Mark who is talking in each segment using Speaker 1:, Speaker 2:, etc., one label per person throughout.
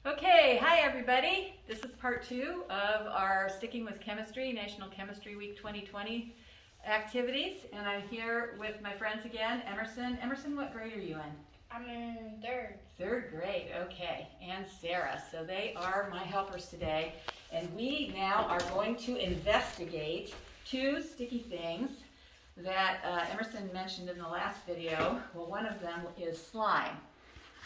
Speaker 1: Okay, hi everybody. This is part 2 of our Sticking with Chemistry, National Chemistry Week 2020 activities. And I'm here with my friends again, Emerson. Emerson, what grade are you in?
Speaker 2: I'm in third.
Speaker 1: Third grade, okay. And Sarah. So they are my helpers today. And we now are going to investigate 2 sticky things that Emerson mentioned in the last video. Well, one of them is slime.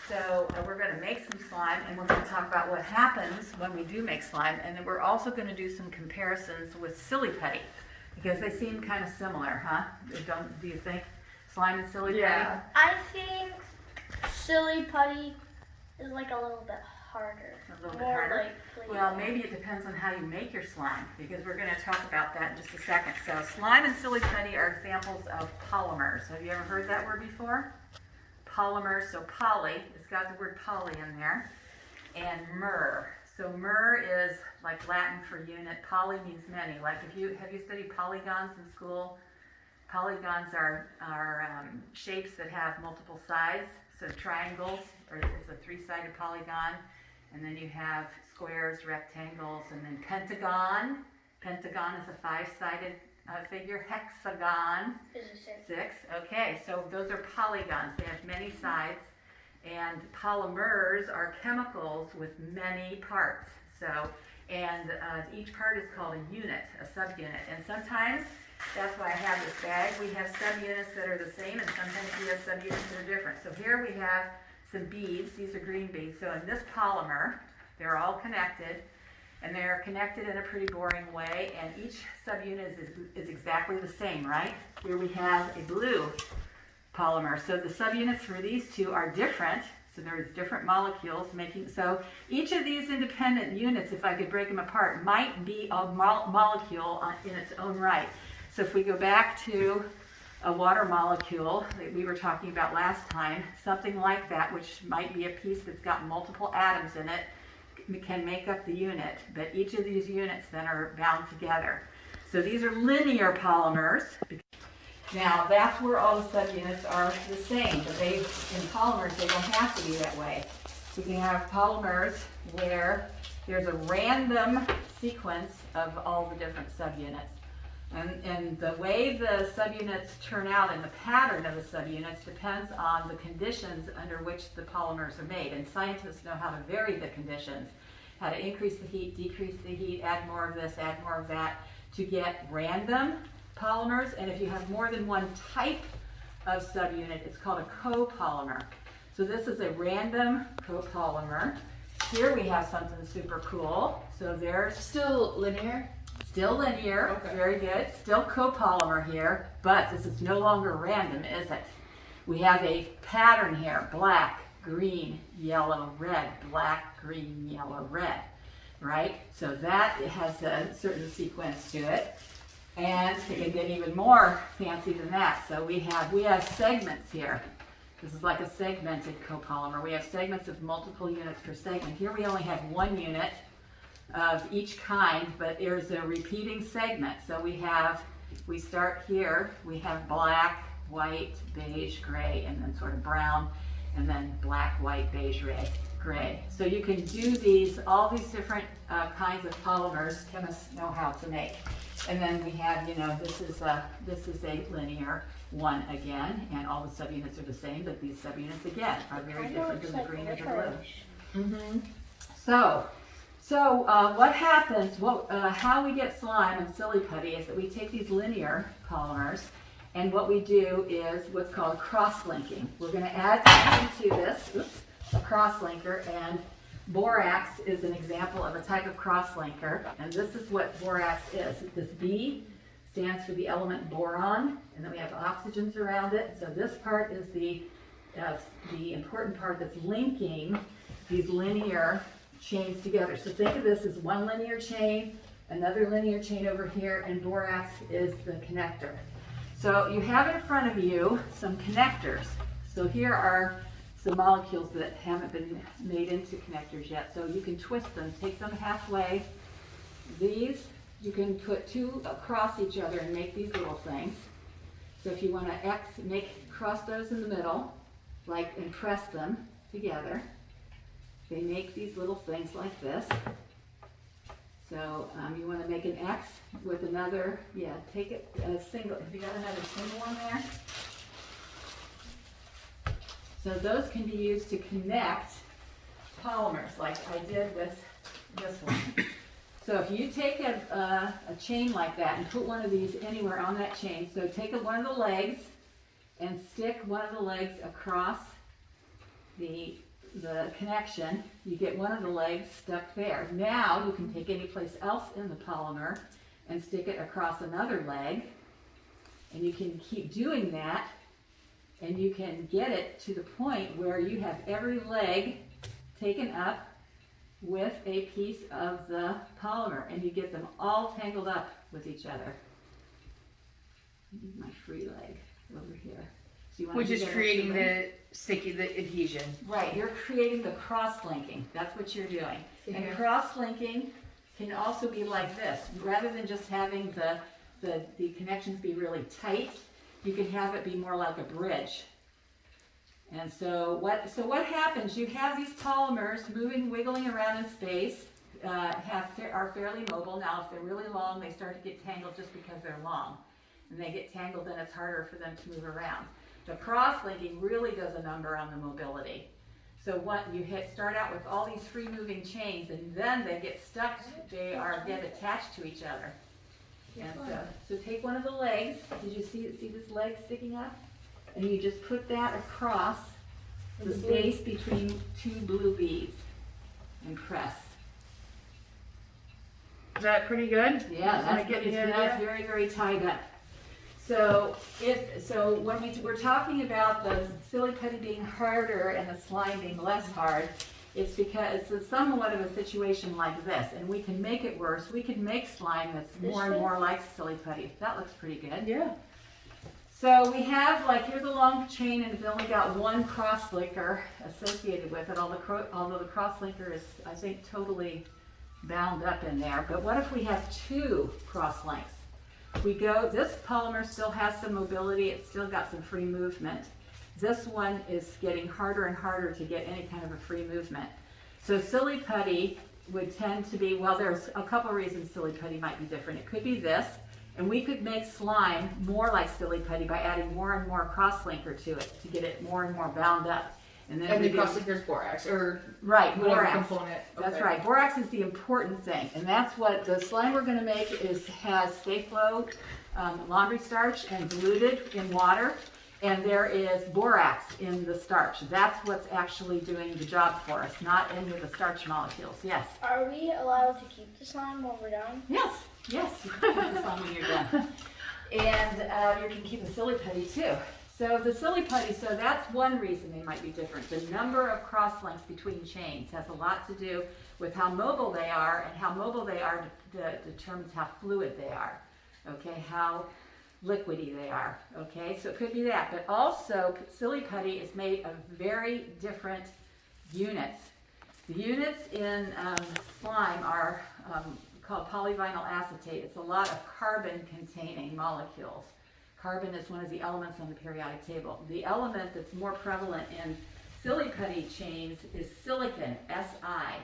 Speaker 1: So we're going to make some slime, and we're going to talk about what happens when we do make slime, and then we're also going to do some comparisons with silly putty, because they seem kind of similar, huh? Do you think? Slime and silly putty?
Speaker 2: I think silly putty is like a little bit harder.
Speaker 1: A little bit harder? Well, maybe it depends on how you make your slime, because we're going to talk about that in just a second. So slime and silly putty are examples of polymers. Have you ever heard that word before? Polymers, so poly, it's got the word poly in there, and mer. So mer is like Latin for unit. Poly means many. Like have you studied polygons in school? Polygons are shapes that have multiple sides. So triangles is a 3-sided polygon, and then you have squares, rectangles, and then pentagon. Pentagon is a 5-sided figure. Hexagon
Speaker 2: is a
Speaker 1: 6. Okay, so those are polygons. They have many sides, and polymers are chemicals with many parts. So, and each part is called a unit, a subunit. And sometimes, that's why I have this bag, we have subunits that are the same, and sometimes we have subunits that are different. So here we have some beads. These are green beads. So in this polymer, they're all connected. And they're connected in a pretty boring way, and each subunit is exactly the same, right? Here we have a blue polymer. So the subunits for these 2 are different, so there's different molecules so each of these independent units, if I could break them apart, might be a molecule in its own right. So if we go back to a water molecule that we were talking about last time, something like that, which might be a piece that's got multiple atoms in it, can make up the unit, but each of these units then are bound together. So these are linear polymers. Now that's where all the subunits are the same, but in polymers they don't have to be that way. We can have polymers where there's a random sequence of all the different subunits. And the way the subunits turn out and the pattern of the subunits depends on the conditions under which the polymers are made. And scientists know how to vary the conditions, how to increase the heat, decrease the heat, add more of this, add more of that, to get random polymers. And if you have more than one type of subunit, it's called a copolymer. So this is a random copolymer. Here we have something super cool. So there's
Speaker 2: still linear.
Speaker 1: Still linear, okay. Very good. Still copolymer here, but this is no longer random, is it? We have a pattern here, black, green, yellow, red, black, green, yellow, red, right? So that has a certain sequence to it. And it can get even more fancy than that. So we have segments here. This is like a segmented copolymer. We have segments of multiple units per segment. Here we only have 1 unit of each kind, but there's a repeating segment. So we start here, we have black, white, beige, gray, and then sort of brown, and then black, white, beige, red, gray. So you can do all these different kinds of polymers chemists know how to make. And then we have, this is a linear one again, and all the subunits are the same, but these subunits again are very different than the green or the blue. So what happens, how we get slime and silly putty is that we take these linear polymers, and what we do is what's called cross-linking. We're going to add something to this, a cross-linker, and borax is an example of a type of cross-linker, and this is what borax is. This B stands for the element boron, and then we have oxygens around it. So this part is the important part that's linking these linear chains together. So think of this as one linear chain, another linear chain over here, and borax is the connector. So you have in front of you some connectors. So here are some molecules that haven't been made into connectors yet. So you can twist them, take them halfway. These, you can put 2 across each other and make these little things. So if you want to cross those in the middle, and press them together. they make these little things like this. So you want to make an X with another, yeah, take it a single, have you got another single one there? So those can be used to connect polymers like I did with this one. So if you take a chain like that and put one of these anywhere on that chain, so take one of the legs and stick one of the legs across the connection, you get one of the legs stuck there. Now you can take any place else in the polymer and stick it across another leg, and you can keep doing that, and you can get it to the point where you have every leg taken up with a piece of the polymer, and you get them all tangled up with each other. My free leg over here. So you want
Speaker 3: Which is creating the adhesion.
Speaker 1: Right, you're creating the cross-linking. That's what you're doing. And cross-linking can also be like this. Rather than just having the connections be really tight, you can have it be more like a bridge. And so what happens, you have these polymers moving, wiggling around in space, are fairly mobile. Now, if they're really long, they start to get tangled just because they're long. And they get tangled, then it's harder for them to move around. The cross-linking really does a number on the mobility. So what you start out with all these free-moving chains, and then they get stuck, get attached to each other. And so take one of the legs. Did you see this leg sticking up? And you just put that across the space between two blue beads and press.
Speaker 3: Is that pretty good?
Speaker 1: Yeah, that's very, very tied up. So when we're talking about the silly putty being harder and the slime being less hard, it's because it's somewhat of a situation like this, and we can make it worse. We can make slime that's more and more like silly putty. That looks pretty good.
Speaker 3: Yeah.
Speaker 1: So we have, here's a long chain, and it's only got one cross-linker associated with it, although the cross-linker is, I think, totally bound up in there. But what if we have two cross-links? This polymer still has some mobility, it's still got some free movement. This one is getting harder and harder to get any kind of a free movement. So silly putty would tend to be, well, there's a couple reasons silly putty might be different. It could be this, and we could make slime more like silly putty by adding more and more cross-linker to it to get it more and more bound up. And then
Speaker 3: the cross-linker is borax, or
Speaker 1: right,
Speaker 3: whatever
Speaker 1: borax.
Speaker 3: Component.
Speaker 1: That's
Speaker 3: okay.
Speaker 1: right. Borax is the important thing, and that's what the slime we're going to make has Stay Flow laundry starch and diluted in water, and there is borax in the starch. That's what's actually doing the job for us, not any of the starch molecules. Yes.
Speaker 2: Are we allowed to keep the slime while we're done?
Speaker 1: Yes. You can keep the slime when you're done, and you can keep the silly putty too. So the silly putty, so that's one reason they might be different. The number of cross-links between chains has a lot to do with how mobile they are, and how mobile they are determines how fluid they are, okay, how liquidy they are, okay, so it could be that. But also, silly putty is made of very different units. The units in slime are called polyvinyl acetate. It's a lot of carbon-containing molecules. Carbon is one of the elements on the periodic table. The element that's more prevalent in silly putty chains is silicon, Si.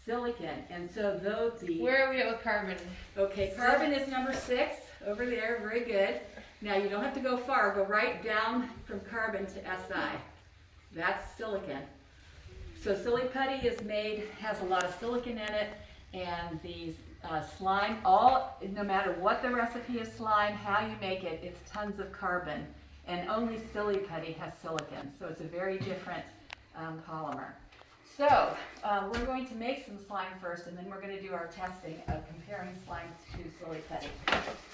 Speaker 1: Silicon. And so though
Speaker 3: Where are we at with carbon?
Speaker 1: Okay, carbon is number 6 over there. Very good. Now you don't have to go far. Go right down from carbon to Si. That's silicon. So silly putty has a lot of silicon in it, and these slime, no matter what the recipe of slime, how you make it, it's tons of carbon, and only silly putty has silicon, so it's a very different polymer. So we're going to make some slime first, and then we're going to do our testing of comparing slime to silly putty.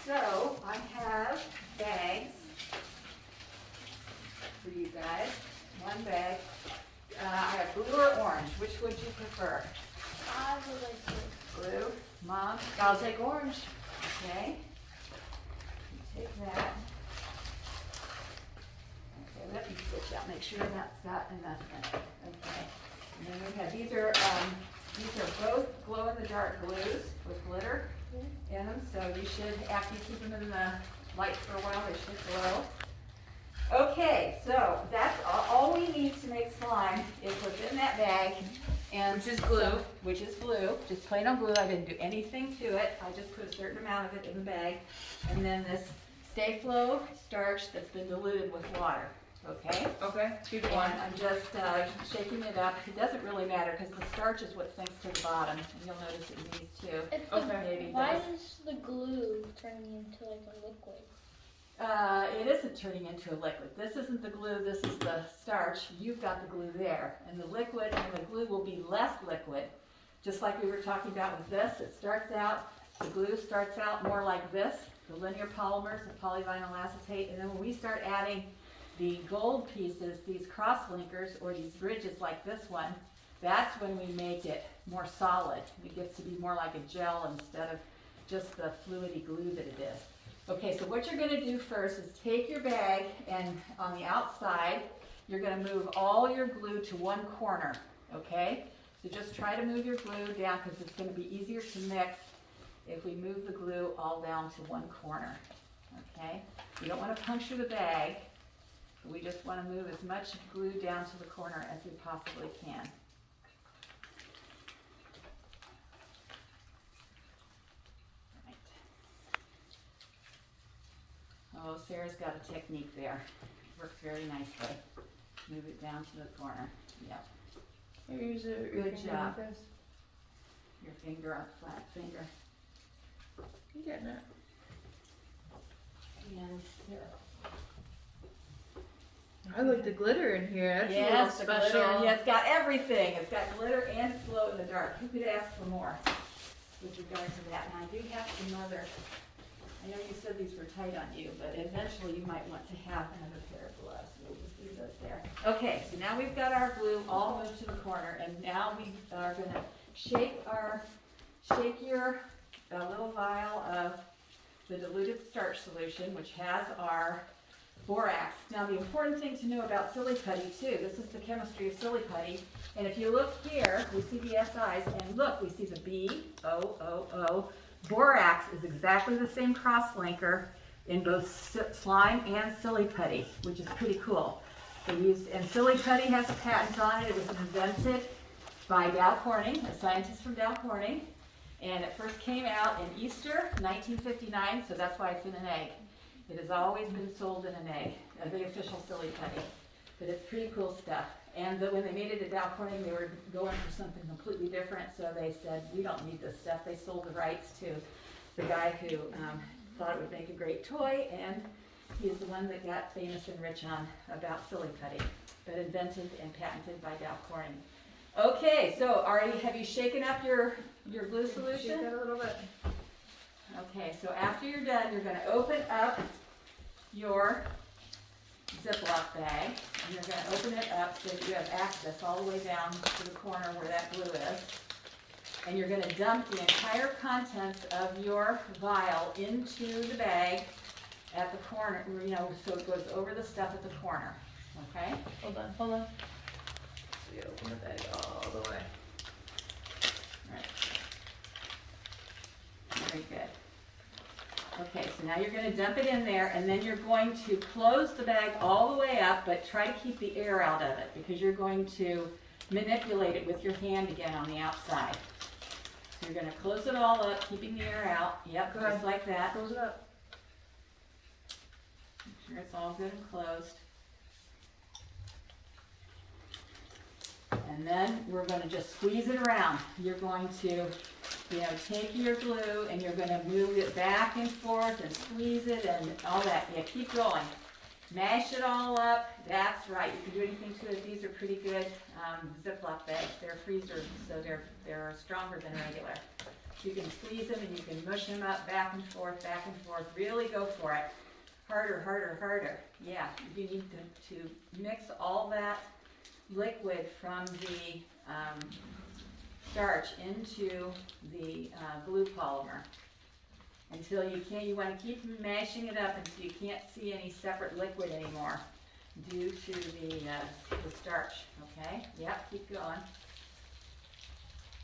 Speaker 1: So I have bags for you guys. One bag. I have blue or orange. Which would you prefer?
Speaker 2: I would like to.
Speaker 1: Blue. Mom?
Speaker 3: I'll take orange.
Speaker 1: Okay. You take that. Okay, let me switch out. Make sure that's got enough in it. Okay. And then we have these are both glow in the dark glues with glitter in them. So you should, after you keep them in the light for a while, they should glow. Okay, so that's all we need to make slime is what's in that bag And
Speaker 3: Which is glue.
Speaker 1: Which is glue, just plain old glue. I didn't do anything to it. I just put a certain amount of it in the bag. And then this Stay Flow starch that's been diluted with water, okay?
Speaker 3: Okay, 2 to
Speaker 1: And
Speaker 3: 1.
Speaker 1: I'm just shaking it up. It doesn't really matter because the starch is what sinks to the bottom. And you'll notice it in these too.
Speaker 2: If the,
Speaker 3: Okay.
Speaker 1: Maybe
Speaker 2: why
Speaker 1: does.
Speaker 2: is the glue turning into like a liquid?
Speaker 1: It isn't turning into a liquid. This isn't the glue, this is the starch. You've got the glue there. And the liquid and the glue will be less liquid. Just like we were talking about with this, it starts out, the glue starts out more like this, the linear polymers, the polyvinyl acetate, and then when we start adding the gold pieces, these cross linkers or these bridges like this one, that's when we make it more solid. It gets to be more like a gel instead of just the fluidy glue that it is. Okay, so what you're going to do first is take your bag and on the outside, you're going to move all your glue to one corner, okay? So just try to move your glue down because it's going to be easier to mix if we move the glue all down to one corner, okay? You don't want to puncture the bag, but we just want to move as much glue down to the corner as we possibly can. Oh, Sarah's got a technique there. Works very nicely. Move it down to the corner. Yep.
Speaker 3: Use your
Speaker 1: Good
Speaker 3: finger
Speaker 1: job.
Speaker 3: like this.
Speaker 1: Your finger on flat finger.
Speaker 3: You getting it?
Speaker 1: And there.
Speaker 3: I like the glitter in here. That's
Speaker 1: Yes,
Speaker 3: a
Speaker 1: the
Speaker 3: little special.
Speaker 1: glitter. Yeah, it's got everything. It's got glitter and it's glow in the dark. Who could ask for more with regard to that? And I do have some other. I know you said these were tight on you, but eventually you might want to have another pair of gloves. We'll just leave those there. Okay, so now we've got our glue all moved to the corner, and now we are going to shake your little vial of the diluted starch solution, which has our borax. Now the important thing to know about silly putty too, this is the chemistry of silly putty, and if you look here, we see the SIs, and look, we see the B-O-O-O. Borax is exactly the same cross-linker in both slime and silly putty, which is pretty cool. And silly putty has a patent on it. It was invented by Dow Corning, a scientist from Dow Corning, and it first came out in Easter 1959, so that's why it's in an egg. It has always been sold in an egg, the official silly putty, but it's pretty cool stuff. And when they made it at Dow Corning, they were going for something completely different, so they said, we don't need this stuff. They sold the rights to the guy who thought it would make a great toy, and he's the one that got famous and rich on about silly putty, but invented and patented by Dow Corning. Okay, so have you shaken up your glue solution?
Speaker 3: Shake that a little bit.
Speaker 1: Okay, so after you're done, you're going to open up your Ziploc bag, and you're going to open it up so that you have access all the way down to the corner where that glue is. And you're going to dump the entire contents of your vial into the bag at the corner, so it goes over the stuff at the corner, okay?
Speaker 3: Hold on. So you open the bag all the way.
Speaker 1: Right. Very good. Okay, so now you're going to dump it in there, and then you're going to close the bag all the way up, but try to keep the air out of it, because you're going to manipulate it with your hand again on the outside. So you're going to close it all up, keeping the air out. Yep, just like that.
Speaker 3: Close it up.
Speaker 1: Make sure it's all good and closed. And then we're going to just squeeze it around. You're going to take your glue and you're going to move it back and forth and squeeze it and all that. Yeah, keep going. Mash it all up. That's right. You can do anything to it. These are pretty good Ziploc bags. They're freezers, so they're stronger than regular. You can squeeze them and you can mush them up back and forth, back and forth. Really go for it. Harder, harder, harder. Yeah, you need to mix all that liquid from the starch into the glue polymer until you want to keep mashing it up until you can't see any separate liquid anymore due to the starch, okay? Yep, keep going.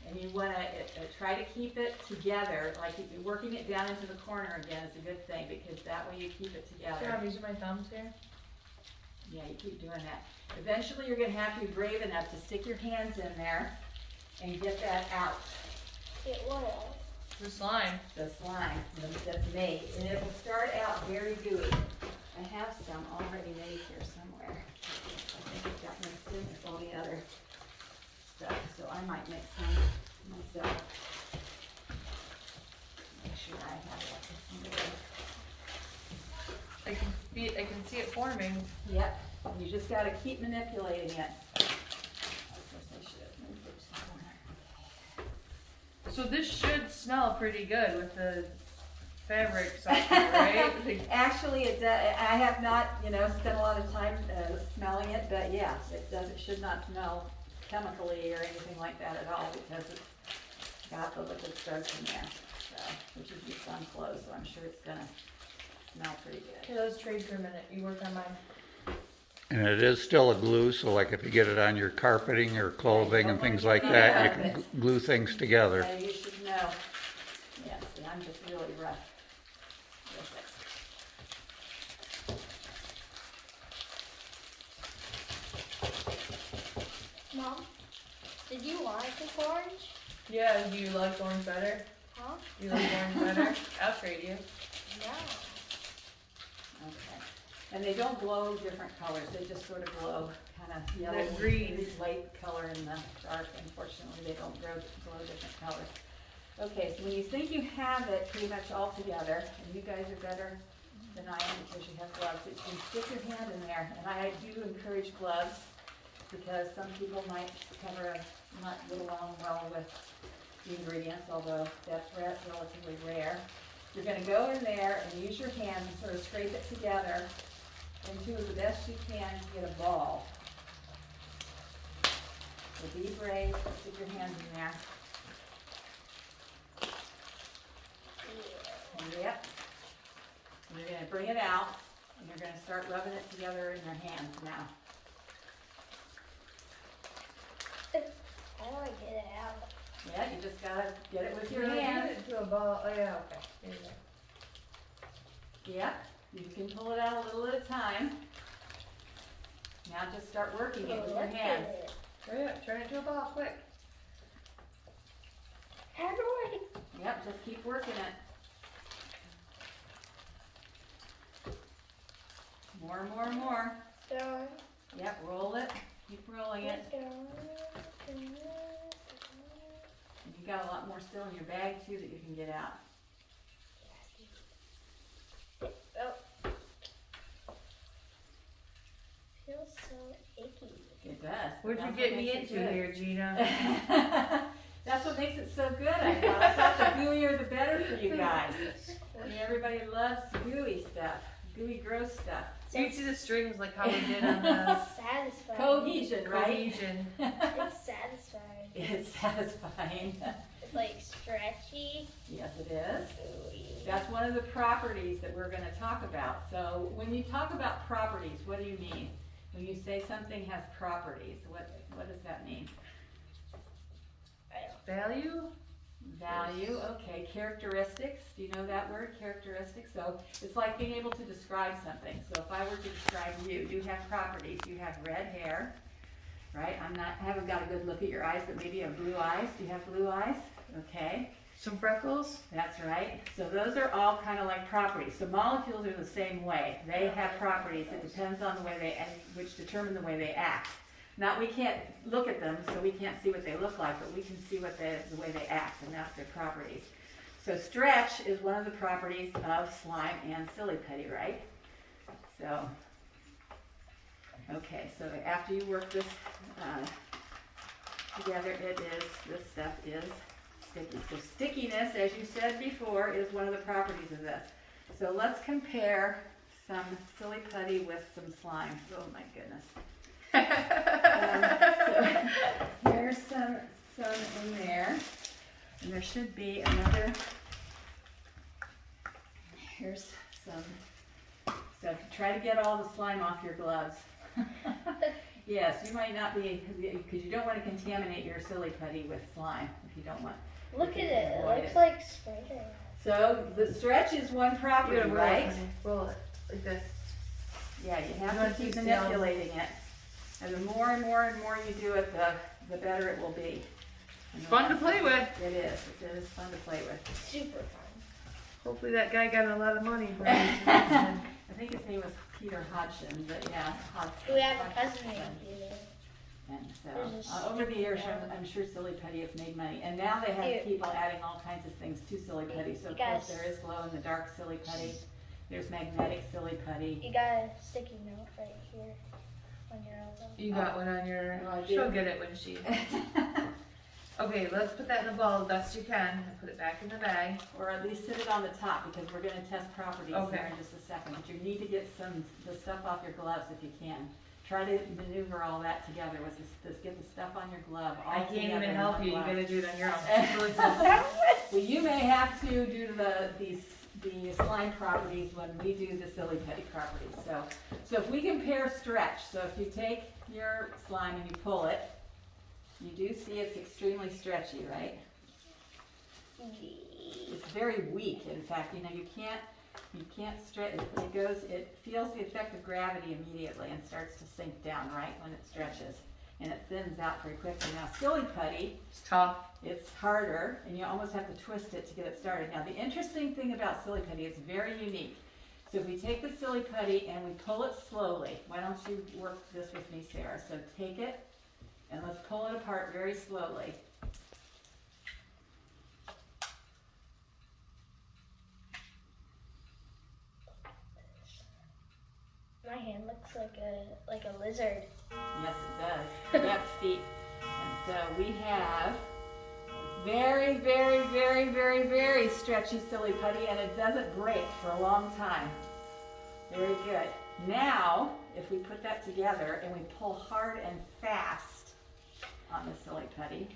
Speaker 1: And you want to try to keep it together, like if you're working it down into the corner again is a good thing because that way you keep it together.
Speaker 3: Sure, I'm using my thumbs here.
Speaker 1: Yeah, you keep doing that. Eventually you're going to have to be brave enough to stick your hands in there and get that out.
Speaker 2: Get what else?
Speaker 3: The slime.
Speaker 1: The slime that's made, and it will start out very gooey. I have some already made here somewhere. I think it got mixed in with all the other stuff, so I might make some myself. Make sure I have it.
Speaker 3: I can see it forming.
Speaker 1: Yep, you just gotta keep manipulating it. Of course I should have moved it somewhere.
Speaker 3: So this should smell pretty good with the fabric softener, right? Like,
Speaker 1: Actually, it does. I have not, spent a lot of time smelling it, but yeah, it does. It should not smell chemically or anything like that at all because it's got the liquid starch in there, so, which is used on clothes, so I'm sure it's gonna smell pretty good.
Speaker 3: okay, let's trade for a minute. You work on mine.
Speaker 4: And it is still a glue, so like if you get it on your carpeting or clothing and things like that, you can glue things together.
Speaker 1: So you should know. Yes, and I'm just really rough with it.
Speaker 2: Mom, did you like this orange?
Speaker 3: Yeah, do you like orange better?
Speaker 2: Huh?
Speaker 3: You like orange better? I'll trade you.
Speaker 2: No.
Speaker 1: Okay. And they don't glow different colors, they just sort of glow kind of yellow.
Speaker 3: They're green.
Speaker 1: With light color in the dark. Unfortunately, they don't glow different colors. Okay, so when you think you have it pretty much all together, and you guys are better than I am because you have gloves, you can stick your hand in there. And I do encourage gloves because some people might not get along well with the ingredients, although that's relatively rare. You're going to go in there and use your hand and sort of scrape it together and do the best you can to get a ball. So be brave, stick your hand in there. And yep. And you're going to bring it out and you're going to start rubbing it together in your hands now.
Speaker 2: How do I get it out?
Speaker 1: Yeah, you just got to get it with your
Speaker 3: You're gonna
Speaker 1: hands.
Speaker 3: get it to a ball. Oh yeah, okay. There you go.
Speaker 1: Yep, you can pull it out a little at a time. Now just start working it with your hands.
Speaker 3: Hurry up, turn it to a ball, quick.
Speaker 2: How do I?
Speaker 1: Yep, just keep working it. More and more and more.
Speaker 2: Done.
Speaker 1: Yep, roll it. Keep rolling it. And you got a lot more still in your bag too that you can get out.
Speaker 2: Oh. Feels so icky.
Speaker 1: It does.
Speaker 3: What'd you
Speaker 1: That's
Speaker 3: get
Speaker 1: what
Speaker 3: me
Speaker 1: makes it
Speaker 3: into
Speaker 1: good.
Speaker 3: here, Gina?
Speaker 1: That's what makes it so good, I thought. I thought the gooier the better for you guys. I mean, everybody loves gooey stuff, gooey gross stuff.
Speaker 3: So you can see the strings like how we did on the
Speaker 2: Satisfying.
Speaker 1: Cohesion, right?
Speaker 3: cohesion.
Speaker 2: It's satisfying.
Speaker 1: It's satisfying.
Speaker 2: It's like stretchy.
Speaker 1: Yes, it is.
Speaker 2: Gooey.
Speaker 1: That's one of the properties that we're going to talk about. So when you talk about properties, what do you mean? When you say something has properties, what does that mean?
Speaker 3: Value?
Speaker 1: Value, okay. Characteristics, do you know that word, characteristics? So it's like being able to describe something. So if I were to describe you, you have properties. You have red hair, right? I haven't got a good look at your eyes, but maybe you have blue eyes. Do you have blue eyes? Okay.
Speaker 3: Some freckles?
Speaker 1: That's right. So those are all kind of like properties. So molecules are the same way. They have properties. It depends on the way they act, which determine the way they act. Now we can't look at them, so we can't see what they look like, but we can see what the way they act, and that's their properties. So stretch is one of the properties of slime and silly putty, right? So, okay. So after you work this together, this stuff is sticky. So stickiness, as you said before, is one of the properties of this. So let's compare some silly putty with some slime. Oh my goodness. So there's some in there. And there should be another. Here's some. So try to get all the slime off your gloves. Yes, you might not be, because you don't want to contaminate your silly putty with slime if you don't want.
Speaker 2: Look at it. It
Speaker 1: avoid
Speaker 2: looks like sprinkles.
Speaker 1: So the stretch is one property,
Speaker 3: You gotta
Speaker 1: right?
Speaker 3: roll it like this.
Speaker 1: Yeah, you
Speaker 3: You
Speaker 1: have
Speaker 3: wanna
Speaker 1: to keep
Speaker 3: keep
Speaker 1: manipulating it. And the more and more and more you do it, the better it will be.
Speaker 3: It's fun to play with.
Speaker 1: It is fun to play with.
Speaker 2: Super fun.
Speaker 3: Hopefully that guy got a lot of money for it.
Speaker 1: I think his name was Peter Hodgson, but yeah.
Speaker 2: We have a cousin named Peter.
Speaker 1: And
Speaker 2: There's
Speaker 1: so,
Speaker 2: a
Speaker 1: over the years,
Speaker 2: sticker.
Speaker 1: I'm sure Silly Putty has made money. And now they have
Speaker 2: Here.
Speaker 1: people adding all kinds of things to Silly Putty. So, of
Speaker 2: Guys.
Speaker 1: course, there is glow-in-the-dark Silly Putty. There's magnetic Silly Putty.
Speaker 2: You got a sticky note right here on your elbow.
Speaker 3: You got one on your.
Speaker 1: Oh, I do.
Speaker 3: She'll get it when she. Okay, let's put that in the ball the best you can and put it back in the bag.
Speaker 1: Or at least sit it on the top, because we're gonna test properties
Speaker 3: Okay.
Speaker 1: here in just a second. But you need to get the stuff off your gloves if you can. Try to maneuver all that together with this get the stuff on your glove all
Speaker 3: I can't
Speaker 1: together
Speaker 3: even
Speaker 1: in
Speaker 3: help
Speaker 1: one
Speaker 3: you. You
Speaker 1: glove.
Speaker 3: gotta do it on your own.
Speaker 1: Well, you may have to due to the slime properties when we do the Silly Putty properties. So if we compare stretch, so if you take your slime and you pull it, you do see it's extremely stretchy, right? It's very weak. In fact, you know, you can't stretch. It feels the effect of gravity immediately and starts to sink down right when it stretches, and it thins out very quickly. Now, Silly Putty,
Speaker 3: It's tough.
Speaker 1: it's harder, and you almost have to twist it to get it started. Now, the interesting thing about Silly Putty, it's very unique. So if we take the Silly Putty and we pull it slowly, why don't you work this with me, Sarah? So take it, and let's pull it apart very slowly.
Speaker 2: My hand looks like a lizard.
Speaker 1: Yes, it does. Yep, feet. And so we have very, very, very, very, very stretchy Silly Putty, and it doesn't break for a long time. Very good. Now, if we put that together and we pull hard and fast on the Silly Putty,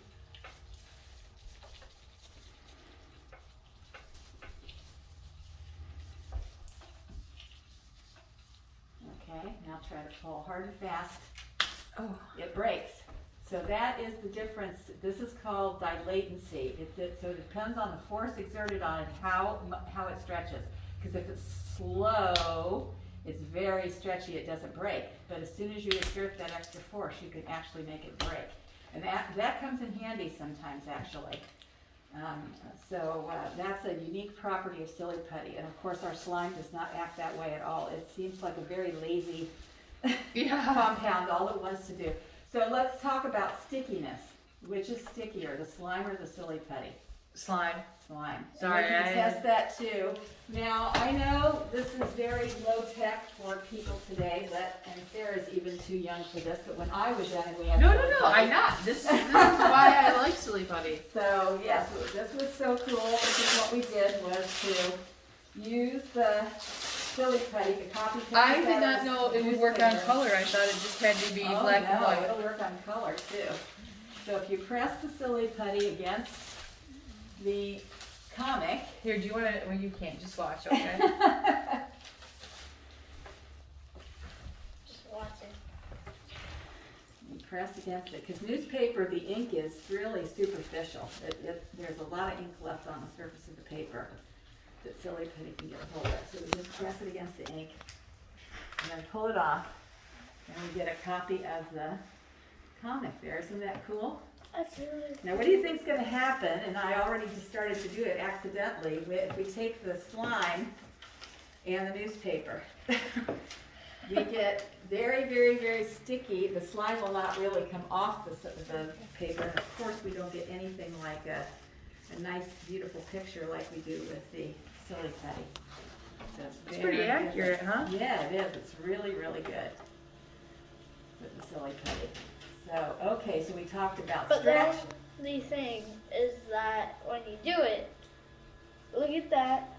Speaker 1: okay, now try to pull hard and fast. Oh, it breaks. So that is the difference. This is called dilatancy. So it depends on the force exerted on it, how it stretches. Because if it's slow, it's very stretchy, it doesn't break. But as soon as you exert that extra force, you can actually make it break. And that comes in handy sometimes, actually. That's a unique property of Silly Putty. And of course, our slime does not act that way at all. It seems like a very lazy compound, all it wants to do. So let's talk about stickiness. Which is stickier, the slime or the Silly Putty?
Speaker 3: Slime.
Speaker 1: Slime.
Speaker 3: Sorry,
Speaker 1: And we can test that too. Now, I know this is very low tech for people today, and Sarah's even too young for this, but when I was young and we had
Speaker 3: No,
Speaker 1: Silly Putty-
Speaker 3: I'm not. This is why I like Silly Putty.
Speaker 1: So, yes, this was so cool. This is what we did, was to use the Silly Putty to copy paste.
Speaker 3: I did
Speaker 1: that
Speaker 3: not
Speaker 1: as
Speaker 3: know it would work on
Speaker 1: newspaper.
Speaker 3: color. I thought it just had to be
Speaker 1: Oh,
Speaker 3: black and
Speaker 1: no,
Speaker 3: white.
Speaker 1: it'll work on color too. So if you press the Silly Putty against the comic,
Speaker 3: Here, do you want to? Well, you can't. Just watch, okay?
Speaker 2: Just watch it.
Speaker 1: you press against it, because newspaper, the ink is really superficial. There's a lot of ink left on the surface of the paper that Silly Putty can get a hold of. So we just press it against the ink, and then pull it off, and we get a copy of the comic there. Isn't that cool?
Speaker 2: That's really
Speaker 1: Now, what do you think's going to happen? And I already just started to do it accidentally. If we take the slime and the newspaper, we get very, very, very sticky. The slime will not really come off the paper. And of course, we don't get anything like a nice, beautiful picture like we do with the Silly Putty. So
Speaker 3: It's pretty
Speaker 1: very
Speaker 3: accurate,
Speaker 1: different.
Speaker 3: huh?
Speaker 1: Yeah, it is. It's really, really good with the Silly Putty. So, okay, so we talked about
Speaker 2: But the
Speaker 1: stretch.
Speaker 2: only thing is that when you do it, look at that.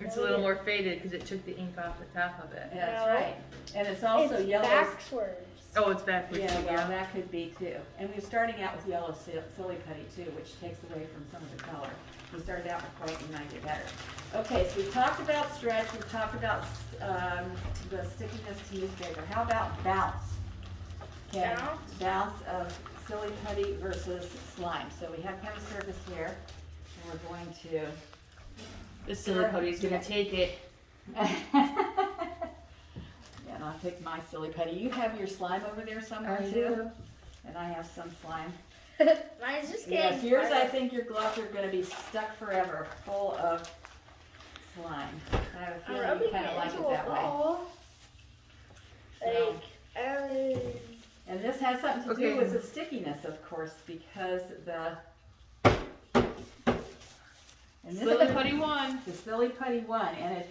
Speaker 3: It's a little more faded because it took the ink off the top of it.
Speaker 1: Yeah, that's
Speaker 2: No.
Speaker 1: right. And it's also
Speaker 2: it's
Speaker 1: yellow.
Speaker 2: backwards.
Speaker 3: Oh, it's backwards.
Speaker 1: Yeah,
Speaker 3: too,
Speaker 1: well, that could be too. And we're starting out with yellow Silly Putty too, which takes away from some of the color. We started out with white and might get better. Okay, so we talked about stretch, we talked about the stickiness to newspaper. How about bounce? Okay, bounce of Silly Putty versus slime. So we have kind of surface here, and we're going to
Speaker 3: The Silly Putty's gonna take it.
Speaker 1: Yeah, and I'll take my Silly Putty. You have your slime over there somewhere
Speaker 3: I
Speaker 1: too?
Speaker 3: do.
Speaker 1: And I have some slime.
Speaker 2: Mine's just
Speaker 1: Yes,
Speaker 2: getting
Speaker 1: yours, I
Speaker 2: harder.
Speaker 1: think your gloves are gonna be stuck forever, full of slime. I have a
Speaker 2: I'm
Speaker 1: feeling you
Speaker 2: rubbing
Speaker 1: kinda
Speaker 2: it
Speaker 1: like
Speaker 2: into
Speaker 1: it
Speaker 2: a
Speaker 1: that way.
Speaker 2: ball.
Speaker 1: So,
Speaker 2: Like,
Speaker 1: and this has something to do
Speaker 3: Okay.
Speaker 1: with the stickiness, of course, because the, and this
Speaker 3: Silly
Speaker 1: is
Speaker 3: Putty one.
Speaker 1: the Silly Putty one, and it's,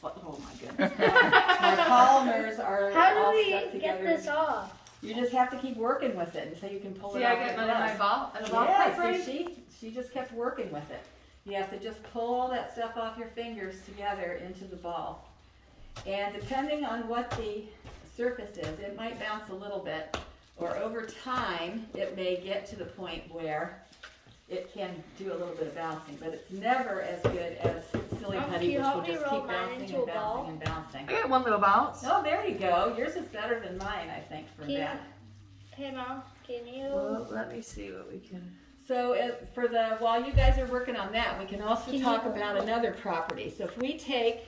Speaker 1: oh my goodness. My polymers are
Speaker 2: how
Speaker 1: all
Speaker 2: do we
Speaker 1: stuck
Speaker 2: get
Speaker 1: together.
Speaker 2: this off?
Speaker 1: You just have to keep working with it until you can pull
Speaker 3: See,
Speaker 1: it
Speaker 3: I
Speaker 1: off
Speaker 3: get
Speaker 1: your
Speaker 3: none of my
Speaker 1: gloves.
Speaker 3: ball and the ball
Speaker 1: Yeah,
Speaker 3: pipe ready.
Speaker 1: see, she just kept working with it. You have to just pull all that stuff off your fingers together into the ball. And depending on what the surface is, it might bounce a little bit, or over time, it may get to the point where it can do a little bit of bouncing, but it's never as good as Silly
Speaker 2: Can
Speaker 1: Putty,
Speaker 2: you
Speaker 1: which will
Speaker 2: help me
Speaker 1: just
Speaker 2: roll
Speaker 1: keep
Speaker 2: mine
Speaker 1: bouncing
Speaker 2: into
Speaker 1: and
Speaker 2: a ball?
Speaker 1: bouncing and bouncing.
Speaker 3: I got one little bounce.
Speaker 1: Oh, there you go. Yours is better than mine, I think, for
Speaker 2: Can-
Speaker 1: that.
Speaker 2: Hey Mom, can you?
Speaker 3: Well, let me see what we can.
Speaker 1: So while you guys are working on that, we can also
Speaker 2: Can
Speaker 1: talk
Speaker 2: you-
Speaker 1: about another property. So if we take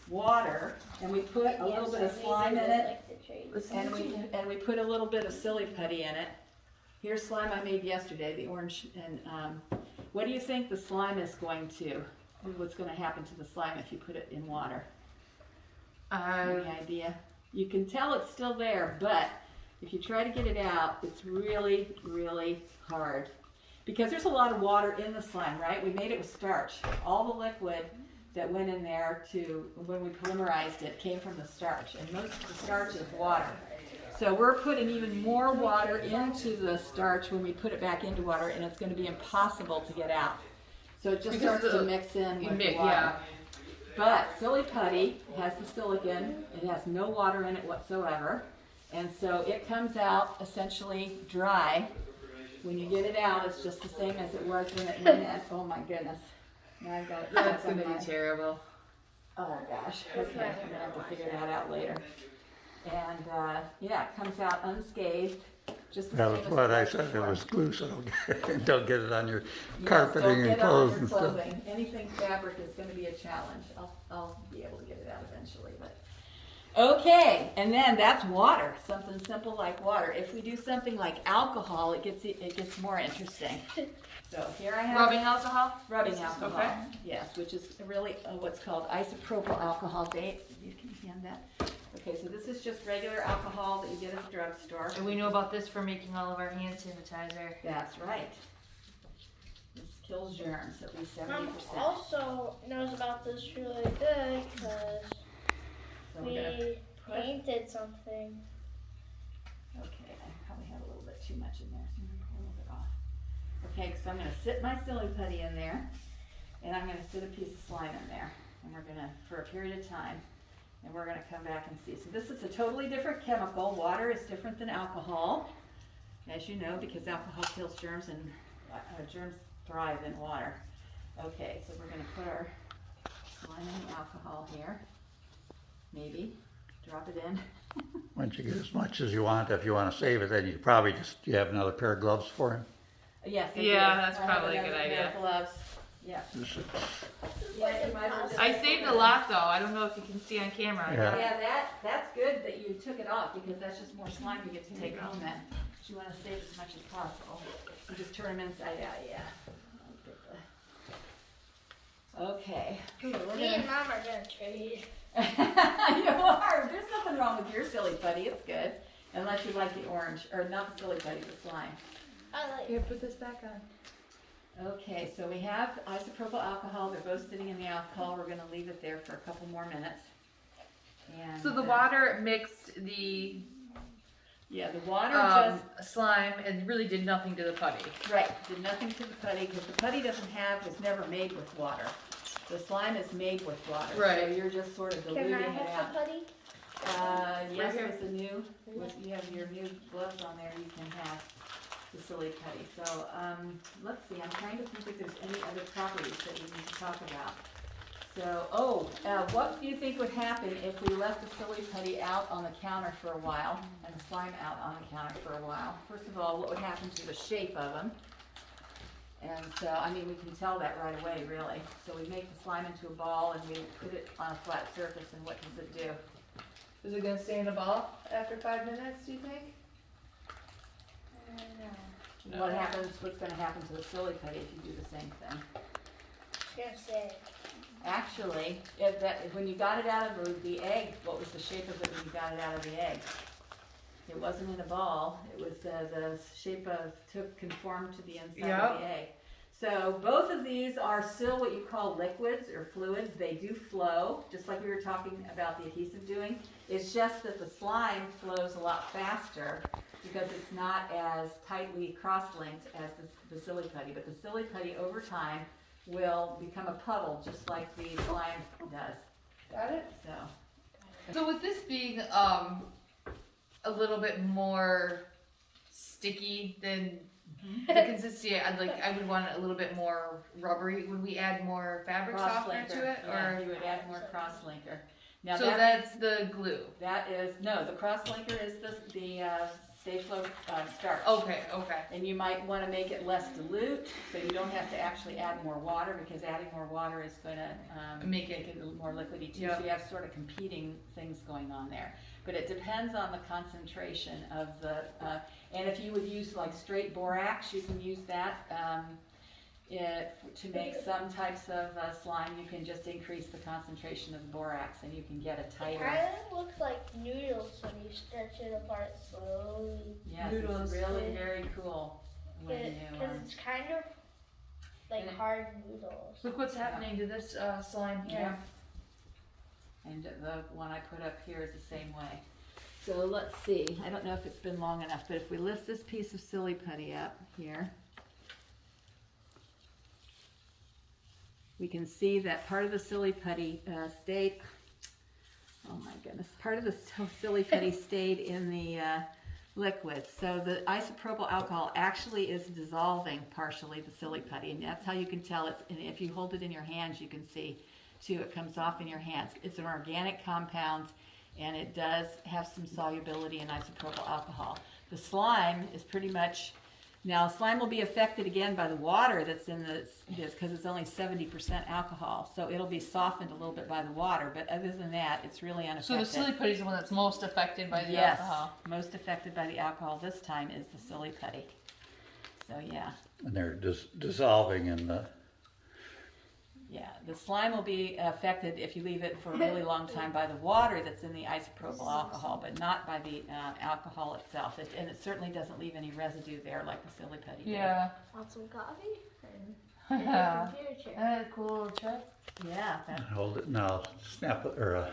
Speaker 1: water and we put a little bit of slime in it, and we put a little bit of Silly Putty in it. Here's slime I made yesterday, the orange. And what do you think the slime is going to? What's going to happen to the slime if you put it in water? Any idea? You can tell it's still there, but if you try to get it out, it's really, really hard. Because there's a lot of water in the slime, right? We made it with starch. All the liquid that went in there when we polymerized it came from the starch, and most of the starch is water. So we're putting even more water into the starch when we put it back into water, and it's going to be impossible to get out. So it just
Speaker 3: Because
Speaker 1: starts to mix in with the
Speaker 3: mix,
Speaker 1: water.
Speaker 3: yeah.
Speaker 1: But Silly Putty has the silicon. It has no water in it whatsoever. And so it comes out essentially dry. When you get it out, it's just the same as it was when it went in. Oh my goodness. Now I've got it.
Speaker 3: That's
Speaker 1: stuck on
Speaker 3: gonna
Speaker 1: my-
Speaker 3: be terrible.
Speaker 1: Oh gosh. Okay, I'm gonna have to figure that out later. And yeah, it comes out unscathed. Just the
Speaker 4: That
Speaker 1: same
Speaker 4: was
Speaker 1: as
Speaker 4: what I
Speaker 1: was
Speaker 4: said, it
Speaker 1: before.
Speaker 4: was glue, so don't get it on your
Speaker 1: Yes,
Speaker 4: carpeting
Speaker 1: don't
Speaker 4: and
Speaker 1: get it on
Speaker 4: clothes
Speaker 1: your
Speaker 4: and stuff.
Speaker 1: clothing. Anything fabric is going to be a challenge. I'll be able to get it out eventually, but okay. And then that's water, something simple like water. If we do something like alcohol, it gets more interesting. So here I have
Speaker 3: Rubbing alcohol.
Speaker 1: rubbing alcohol.
Speaker 3: Okay.
Speaker 1: Yes, which is really what's called isopropyl alcohol. You can hand that. Okay, so this is just regular alcohol that you get at the drugstore.
Speaker 3: And we know about this for making all of our hand sanitizer.
Speaker 1: That's right. This kills germs, at least 70%.
Speaker 2: Mom also knows about this really good because
Speaker 1: So we're gonna
Speaker 2: we
Speaker 1: put,
Speaker 2: painted something.
Speaker 1: okay, I probably have a little bit too much in there, so I'm gonna pull a little bit off. Okay, so I'm gonna sit my Silly Putty in there, and I'm gonna sit a piece of slime in there, and we're gonna, for a period of time, and we're gonna come back and see. So this is a totally different chemical. Water is different than alcohol, as you know, because alcohol kills germs, and germs thrive in water. Okay, so we're gonna put our slime in the alcohol here. Maybe drop it in.
Speaker 4: Once you get as much as you want, if you want to save it, then you have another pair of gloves for him.
Speaker 1: Yes. I
Speaker 3: Yeah,
Speaker 1: do.
Speaker 3: that's
Speaker 1: I have
Speaker 3: probably a
Speaker 1: another
Speaker 3: good
Speaker 1: pair of
Speaker 3: idea.
Speaker 1: Gloves. Yeah. Yeah, you might as well just-
Speaker 3: I saved a lot though. I don't know if you can see on camera.
Speaker 4: Yeah.
Speaker 1: Yeah, that's good that you took it off because that's just more slime you get to take home then. You want to save as much as possible. You just turn them inside out, yeah. Okay. We're
Speaker 2: Me and
Speaker 1: gonna-
Speaker 2: Mom are gonna trade.
Speaker 1: You are. There's nothing wrong with your Silly Putty. It's good. Unless you like the orange, or not the Silly Putty, the slime.
Speaker 2: I like.
Speaker 3: Here, put this back on.
Speaker 1: Okay, so we have isopropyl alcohol. They're both sitting in the alcohol. We're gonna leave it there for a couple more minutes. And,
Speaker 3: So the water mixed the
Speaker 1: yeah, the water
Speaker 3: slime and really did nothing to the putty.
Speaker 1: right, did nothing to the putty because the putty was never made with water. The slime is made with water. So
Speaker 3: Right.
Speaker 1: you're just sort of
Speaker 2: Can
Speaker 1: diluting
Speaker 2: I
Speaker 1: it
Speaker 2: have
Speaker 1: out.
Speaker 2: the putty?
Speaker 1: Yes,
Speaker 3: here.
Speaker 1: with the new, you have your new gloves on there, you can have the Silly Putty. So, let's see, I'm trying to think if there's any other properties that we need to talk about. So, what do you think would happen if we left the Silly Putty out on the counter for a while and the slime out on the counter for a while? First of all, what would happen to the shape of them? And so, I mean, we can tell that right away, really. So we make the slime into a ball and we put it on a flat surface, and what does it do?
Speaker 3: Is it gonna stay in a ball after 5 minutes, do you think? to know.
Speaker 1: What's gonna happen to the silly putty if you do the same thing?
Speaker 2: I was gonna say.
Speaker 1: Actually, when you got it out of the egg, what was the shape of it when you got it out of the egg? It wasn't in a ball. It was the shape conformed to the inside of the egg. So both of these are still what you call liquids or fluids. They do flow, just like we were talking about the adhesive doing. It's just that the slime flows a lot faster because it's not as tightly cross-linked as the silly putty. But the silly putty over time will become a puddle just like the slime does.
Speaker 3: Got it?
Speaker 1: So
Speaker 3: with this being a little bit more sticky than the consistency, I would want it a little bit more rubbery. Would we add more fabric softener to it,
Speaker 1: yeah,
Speaker 3: or
Speaker 1: you would add more cross-linker. Now
Speaker 3: so that's the glue?
Speaker 1: The cross-linker is the Stay Flow starch.
Speaker 3: Okay.
Speaker 1: And you might want to make it less dilute, so you don't have to actually add more water, because adding more water is going to make it a little more liquidy too.
Speaker 3: Yeah.
Speaker 1: So you have sort of competing things going on there. But it depends on the concentration of the, and if you would use like straight borax, you can use that. To make some types of slime, you can just increase the concentration of the borax, and you can get a
Speaker 2: It
Speaker 1: tighter.
Speaker 2: kind of looks like noodles when you stretch it apart slowly.
Speaker 1: Yes,
Speaker 3: Noodles.
Speaker 1: it's really very cool when you.
Speaker 2: Because it's kind of like
Speaker 1: And it-
Speaker 2: hard noodles.
Speaker 3: Look what's happening to this slime
Speaker 1: Yeah.
Speaker 3: here.
Speaker 1: And the one I put up here is the same way. So let's see, I don't know if it's been long enough, but if we lift this piece of silly putty up here, we can see that part of the silly putty stayed, oh my goodness, part of the silly putty stayed in the liquid. So the isopropyl alcohol actually is dissolving partially the silly putty, and that's how you can tell it's, and if you hold it in your hands, you can see too, it comes off in your hands. It's an organic compound, and it does have some solubility in isopropyl alcohol. The slime is pretty much, now slime will be affected again by the water that's in this because it's only 70% alcohol, so it'll be softened a little bit by the water, but other than that, it's really unaffected.
Speaker 3: So the silly putty is the one that's most affected by the
Speaker 1: Yes,
Speaker 3: alcohol.
Speaker 1: most affected by the alcohol this time is the silly putty. So yeah.
Speaker 4: And they're dissolving in the,
Speaker 1: Yeah, the slime will be affected if you leave it for a really long time by the water that's in the isopropyl alcohol, but not by the alcohol itself. And it certainly doesn't leave any residue there like the silly putty did.
Speaker 2: Want some coffee? And a computer chair.
Speaker 3: Cool little trick.
Speaker 1: Yeah,
Speaker 4: hold it now, snap it, or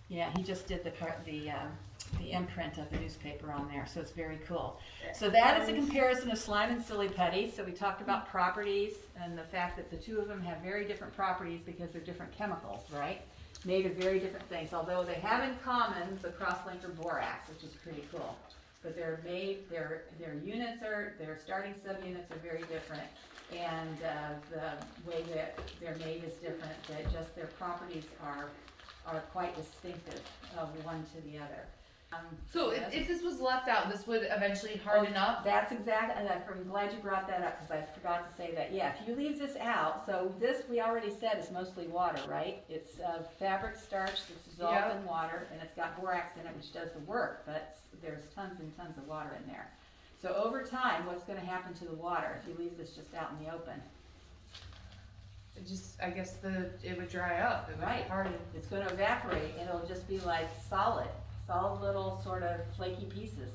Speaker 1: yeah. He just did the imprint of the newspaper on there, so it's very cool. So that is a comparison of slime and silly putty. So we talked about properties and the fact that the two of them have very different properties because they're different chemicals, right? Made of very different things, although they have in common the cross-linker borax, which is pretty cool. But they're made, their units are, their starting subunits are very different, and the way that they're made is different, that just their properties are quite distinctive of one to the other.
Speaker 3: So if this was left out, this would eventually harden up?
Speaker 1: That's exactly, I'm glad you brought that up because I forgot to say that. Yeah, if you leave this out, so this we already said is mostly water, right? It's fabric starch that's dissolved in water, and it's got borax in it, which does the work, but there's tons and tons of water in there. So over time, what's going to happen to the water if you leave this just out in the open?
Speaker 3: I guess it would dry up. It would harden.
Speaker 1: It's going to evaporate, and it'll just be like solid little sort of flaky pieces.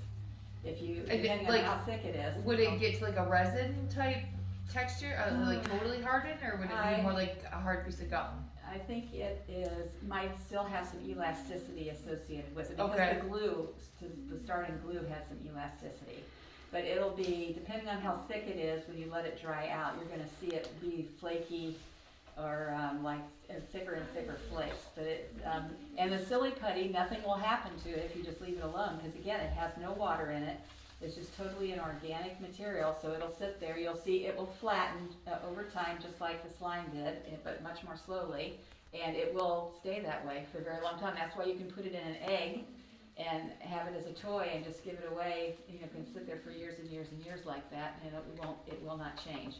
Speaker 1: If you, depending on how thick it is.
Speaker 3: Would it get to like a resin type texture, like totally hardened, or would it be more like a hard piece of gum?
Speaker 1: I think it might still have some elasticity associated with it because
Speaker 3: Okay.
Speaker 1: the glue, the starting glue has some elasticity. But it'll be, depending on how thick it is, when you let it dry out, you're going to see it be flaky or like thicker and thicker flakes. But and the silly putty, nothing will happen to it if you just leave it alone because again, it has no water in it. It's just totally an organic material, so it'll sit there. You'll see it will flatten over time, just like the slime did, but much more slowly. And it will stay that way for a very long time. That's why you can put it in an egg and have it as a toy and just give it away. You know, it can sit there for years and years and years like that, and it will not change.